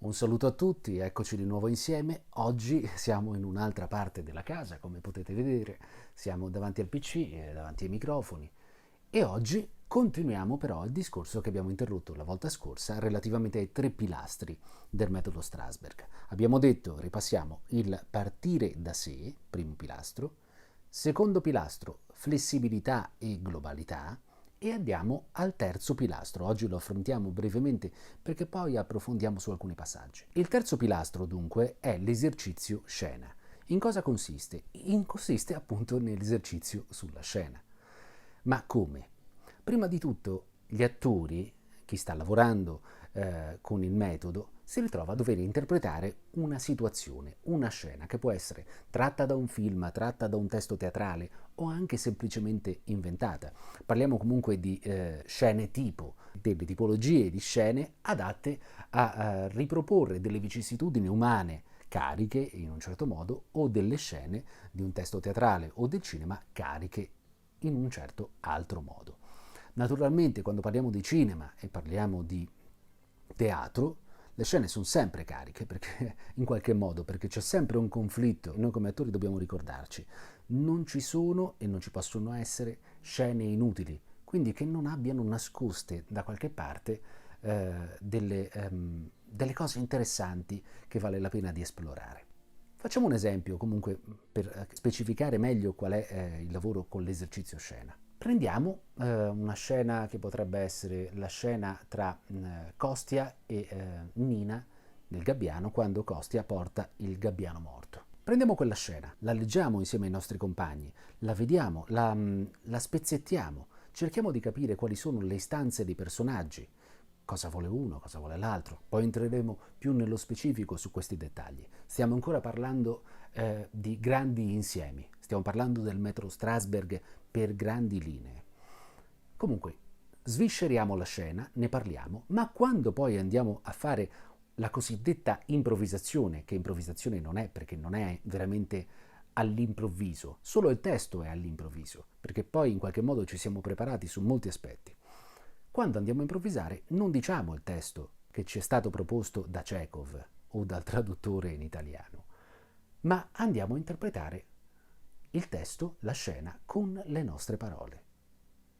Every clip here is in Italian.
Un saluto a tutti, eccoci di nuovo insieme. Oggi siamo in un'altra parte della casa, come potete vedere, siamo davanti al PC, davanti ai microfoni e oggi continuiamo però il discorso che abbiamo interrotto la volta scorsa relativamente ai 3 pilastri del metodo Strasberg. Abbiamo detto, ripassiamo, il partire da sé, primo pilastro, secondo pilastro, flessibilità e globalità, e andiamo al terzo pilastro. Oggi lo affrontiamo brevemente perché poi approfondiamo su alcuni passaggi. Il terzo pilastro dunque è l'esercizio scena. In cosa consiste? Consiste appunto nell'esercizio sulla scena. Ma come? Prima di tutto gli attori, chi sta lavorando con il metodo, si ritrova a dover interpretare una situazione, una scena che può essere tratta da un film, tratta da un testo teatrale o anche semplicemente inventata. Parliamo comunque di scene tipo, delle tipologie di scene adatte a riproporre delle vicissitudini umane cariche in un certo modo o delle scene di un testo teatrale o del cinema cariche in un certo altro modo. Naturalmente quando parliamo di cinema e parliamo di teatro, le scene sono sempre cariche, perché in qualche modo, perché c'è sempre un conflitto e noi come attori dobbiamo ricordarci, non ci sono e non ci possono essere scene inutili, quindi che non abbiano nascoste da qualche parte delle cose interessanti che vale la pena di esplorare. Facciamo un esempio comunque per specificare meglio qual è il lavoro con l'esercizio scena. Prendiamo una scena che potrebbe essere la scena tra Costia e Nina nel gabbiano quando Costia porta il gabbiano morto. Prendiamo quella scena, la leggiamo insieme ai nostri compagni, la vediamo, la spezzettiamo, cerchiamo di capire quali sono le istanze dei personaggi, cosa vuole uno, cosa vuole l'altro. Poi entreremo più nello specifico su questi dettagli. Stiamo ancora parlando di grandi insiemi, stiamo parlando del metodo Strasberg per grandi linee. Comunque, svisceriamo la scena, ne parliamo, ma quando poi andiamo a fare la cosiddetta improvvisazione, che improvvisazione non è perché non è veramente all'improvviso, solo il testo è all'improvviso, perché poi in qualche modo ci siamo preparati su molti aspetti. Quando andiamo a improvvisare non diciamo il testo che ci è stato proposto da Chekhov o dal traduttore in italiano, ma andiamo a interpretare il testo, la scena, con le nostre parole,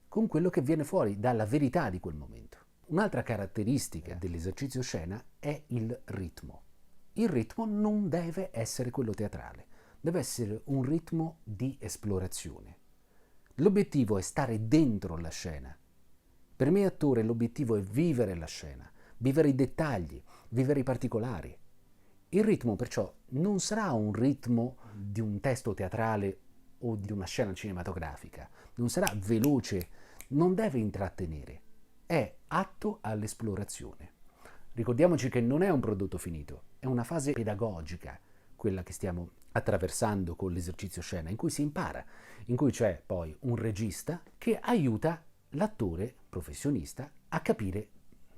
con quello che viene fuori dalla verità di quel momento. Un'altra caratteristica dell'esercizio scena è il ritmo. Il ritmo non deve essere quello teatrale, deve essere un ritmo di esplorazione. L'obiettivo è stare dentro la scena. Per me attore l'obiettivo è vivere la scena, vivere i dettagli, vivere i particolari. Il ritmo perciò non sarà un ritmo di un testo teatrale o di una scena cinematografica, non sarà veloce, non deve intrattenere, è atto all'esplorazione. Ricordiamoci che non è un prodotto finito, è una fase pedagogica, quella che stiamo attraversando con l'esercizio scena, in cui si impara, in cui c'è poi un regista che aiuta l'attore professionista a capire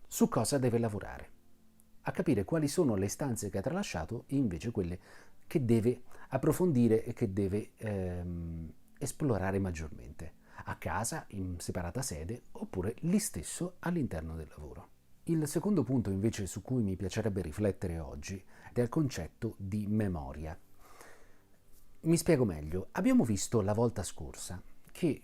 su cosa deve lavorare, a capire quali sono le istanze che ha tralasciato e invece quelle che deve approfondire e che deve esplorare maggiormente, a casa, in separata sede, oppure lì stesso all'interno del lavoro. Il secondo punto invece su cui mi piacerebbe riflettere oggi è il concetto di memoria. Mi spiego meglio. Abbiamo visto la volta scorsa che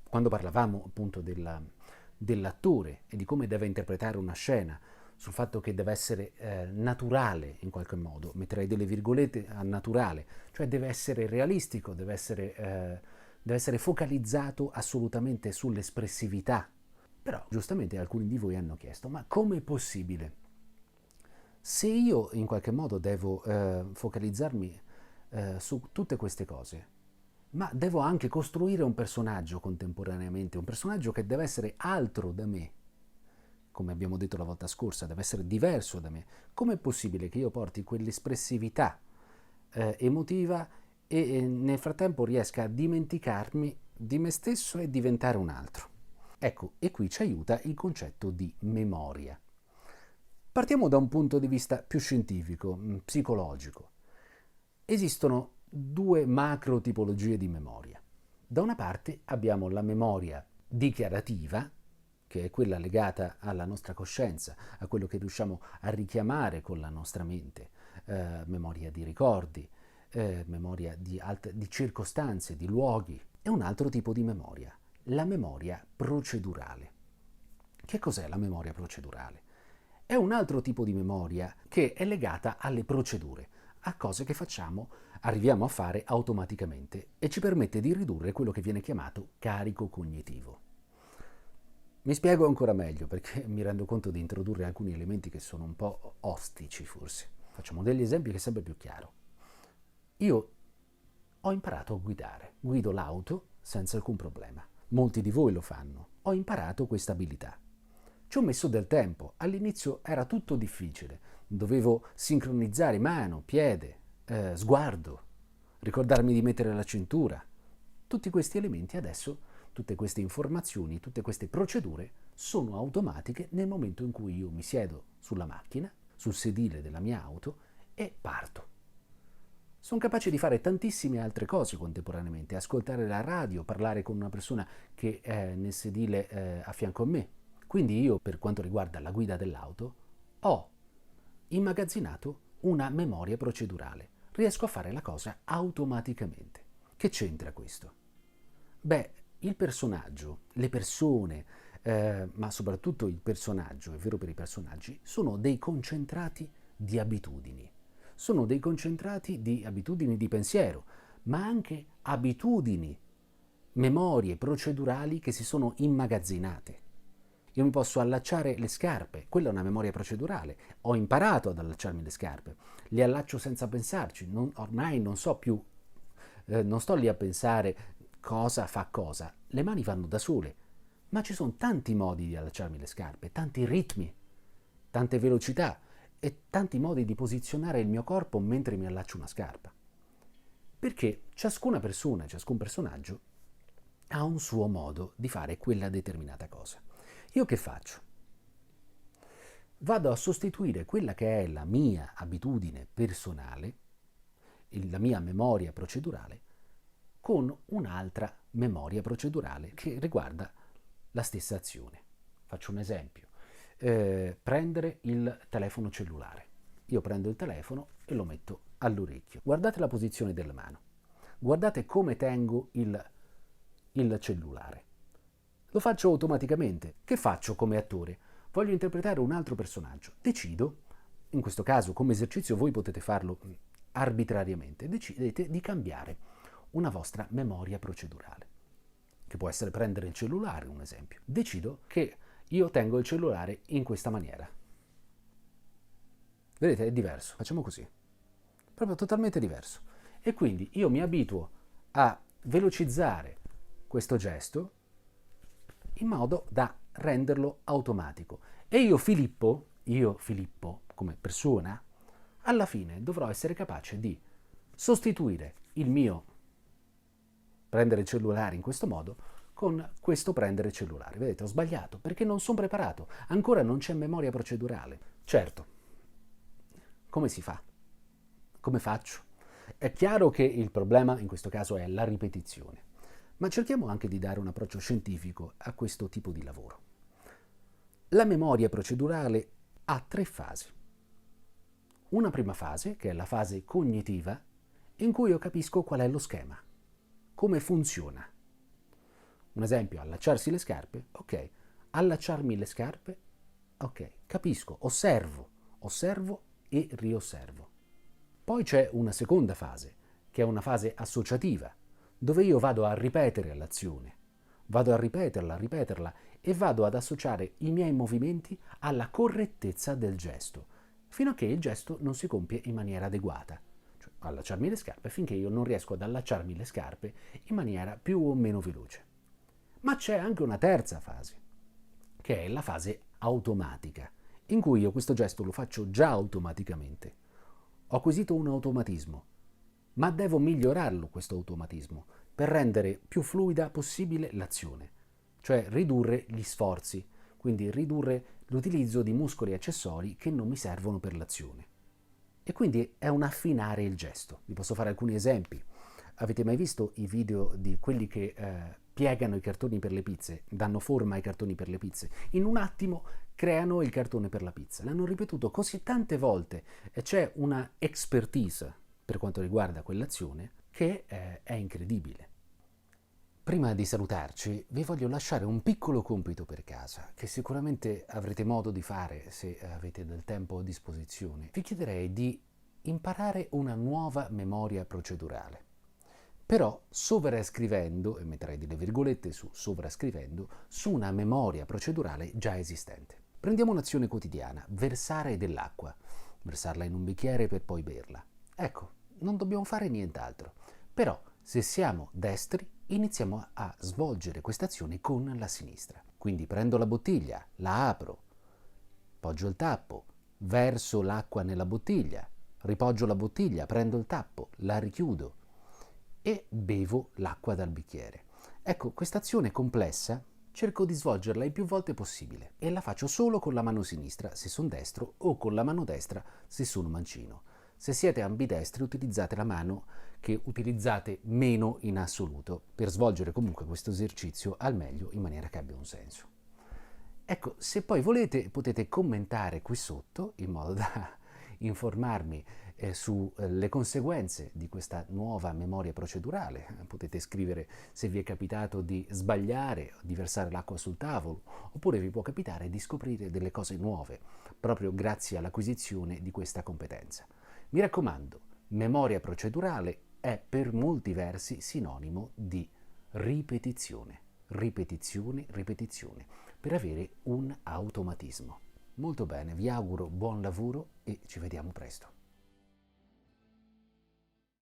quando parlavamo appunto dell'attore e di come deve interpretare una scena, sul fatto che deve essere naturale in qualche modo, metterei delle virgolette a naturale, cioè deve essere realistico, deve essere focalizzato assolutamente sull'espressività. Però giustamente alcuni di voi hanno chiesto, ma com'è possibile? Se io in qualche modo devo focalizzarmi su tutte queste cose, ma devo anche costruire un personaggio contemporaneamente, un personaggio che deve essere altro da me, come abbiamo detto la volta scorsa, deve essere diverso da me. Com'è possibile che io porti quell'espressività emotiva e nel frattempo riesca a dimenticarmi di me stesso e diventare un altro? Ecco, e qui ci aiuta il concetto di memoria. Partiamo da un punto di vista più scientifico, psicologico. Esistono due macro tipologie di memoria. Da una parte abbiamo la memoria dichiarativa, che è quella legata alla nostra coscienza, a quello che riusciamo a richiamare con la nostra mente, memoria di ricordi, memoria di circostanze, di luoghi, e un altro tipo di memoria, la memoria procedurale. Che cos'è la memoria procedurale? È un altro tipo di memoria che è legata alle procedure, a cose che arriviamo a fare automaticamente e ci permette di ridurre quello che viene chiamato carico cognitivo. Mi spiego ancora meglio perché mi rendo conto di introdurre alcuni elementi che sono un po' ostici forse. Facciamo degli esempi che è sempre più chiaro. Io ho imparato a guidare, guido l'auto senza alcun problema. Molti di voi lo fanno. Ho imparato questa abilità. Ci ho messo del tempo. All'inizio era tutto difficile. Dovevo sincronizzare mano, piede, sguardo, ricordarmi di mettere la cintura. Tutti questi elementi adesso, tutte queste informazioni, tutte queste procedure sono automatiche nel momento in cui io mi siedo sulla macchina, sul sedile della mia auto e parto. Sono capace di fare tantissime altre cose contemporaneamente, ascoltare la radio, parlare con una persona che è nel sedile a fianco a me. Quindi io, per quanto riguarda la guida dell'auto, ho immagazzinato una memoria procedurale. Riesco a fare la cosa automaticamente. Che c'entra questo? Beh, il personaggio, le persone, ma soprattutto il personaggio, è vero per i personaggi, sono dei concentrati di abitudini. Sono dei concentrati di abitudini di pensiero, ma anche abitudini, memorie procedurali che si sono immagazzinate. Io mi posso allacciare le scarpe, quella è una memoria procedurale. Ho imparato ad allacciarmi le scarpe, le allaccio senza pensarci, ormai non so più, non sto lì a pensare cosa fa cosa, le mani vanno da sole, ma ci sono tanti modi di allacciarmi le scarpe, tanti ritmi, tante velocità e tanti modi di posizionare il mio corpo mentre mi allaccio una scarpa. Perché ciascuna persona, ciascun personaggio ha un suo modo di fare quella determinata cosa. Io che faccio? Vado a sostituire quella che è la mia abitudine personale, la mia memoria procedurale, con un'altra memoria procedurale che riguarda la stessa azione. Faccio un esempio. Prendere il telefono cellulare. Io prendo il telefono e lo metto all'orecchio. Guardate la posizione della mano. Guardate come tengo il cellulare. Lo faccio automaticamente. Che faccio come attore? Voglio interpretare un altro personaggio. Decido, in questo caso come esercizio voi potete farlo arbitrariamente, decidete di cambiare una vostra memoria procedurale, che può essere prendere il cellulare, un esempio. Decido che io tengo il cellulare in questa maniera. Vedete, è diverso. Facciamo così. Proprio totalmente diverso. E quindi io mi abituo a velocizzare questo gesto in modo da renderlo automatico. E io Filippo, come persona, alla fine dovrò essere capace di sostituire il mio prendere il cellulare in questo modo con questo prendere il cellulare. Vedete, ho sbagliato perché non sono preparato, ancora non c'è memoria procedurale. Certo, come si fa? Come faccio? È chiaro che il problema in questo caso è la ripetizione, ma cerchiamo anche di dare un approccio scientifico a questo tipo di lavoro. La memoria procedurale ha 3 fasi. Una prima fase, che è la fase cognitiva, in cui io capisco qual è lo schema, come funziona. Un esempio, allacciarsi le scarpe, ok. Allacciarmi le scarpe, ok. Capisco, osservo e riosservo. Poi c'è una seconda fase, che è una fase associativa, dove io vado a ripetere l'azione, vado a ripeterla e vado ad associare i miei movimenti alla correttezza del gesto, fino a che il gesto non si compie in maniera adeguata. Cioè, allacciarmi le scarpe finché io non riesco ad allacciarmi le scarpe in maniera più o meno veloce. Ma c'è anche una terza fase, che è la fase automatica, in cui io questo gesto lo faccio già automaticamente. Ho acquisito un automatismo, ma devo migliorarlo questo automatismo per rendere più fluida possibile l'azione, cioè ridurre gli sforzi, quindi ridurre l'utilizzo di muscoli accessori che non mi servono per l'azione. E quindi è un affinare il gesto. Vi posso fare alcuni esempi. Avete mai visto i video di quelli che piegano i cartoni per le pizze, danno forma ai cartoni per le pizze, in un attimo creano il cartone per la pizza. L'hanno ripetuto così tante volte e c'è una expertise per quanto riguarda quell'azione che è incredibile. Prima di salutarci, vi voglio lasciare un piccolo compito per casa, che sicuramente avrete modo di fare se avete del tempo a disposizione. Vi chiederei di imparare una nuova memoria procedurale, però sovrascrivendo, e metterei delle virgolette su sovrascrivendo, su una memoria procedurale già esistente. Prendiamo un'azione quotidiana, versare dell'acqua, versarla in un bicchiere per poi berla. Ecco, non dobbiamo fare nient'altro, però se siamo destri iniziamo a svolgere questa azione con la sinistra. Quindi prendo la bottiglia, la apro, poggio il tappo, verso l'acqua nella bottiglia, ripoggio la bottiglia, prendo il tappo, la richiudo e bevo l'acqua dal bicchiere. Ecco, questa azione complessa cerco di svolgerla il più volte possibile e la faccio solo con la mano sinistra se sono destro o con la mano destra se sono mancino. Se siete ambidestri utilizzate la mano che utilizzate meno in assoluto per svolgere comunque questo esercizio al meglio in maniera che abbia un senso. Ecco, se poi volete potete commentare qui sotto in modo da informarmi sulle conseguenze di questa nuova memoria procedurale. Potete scrivere se vi è capitato di sbagliare, di versare l'acqua sul tavolo, oppure vi può capitare di scoprire delle cose nuove, proprio grazie all'acquisizione di questa competenza. Mi raccomando, memoria procedurale è per molti versi sinonimo di ripetizione, ripetizione, ripetizione, per avere un automatismo. Molto bene, vi auguro buon lavoro e ci vediamo presto.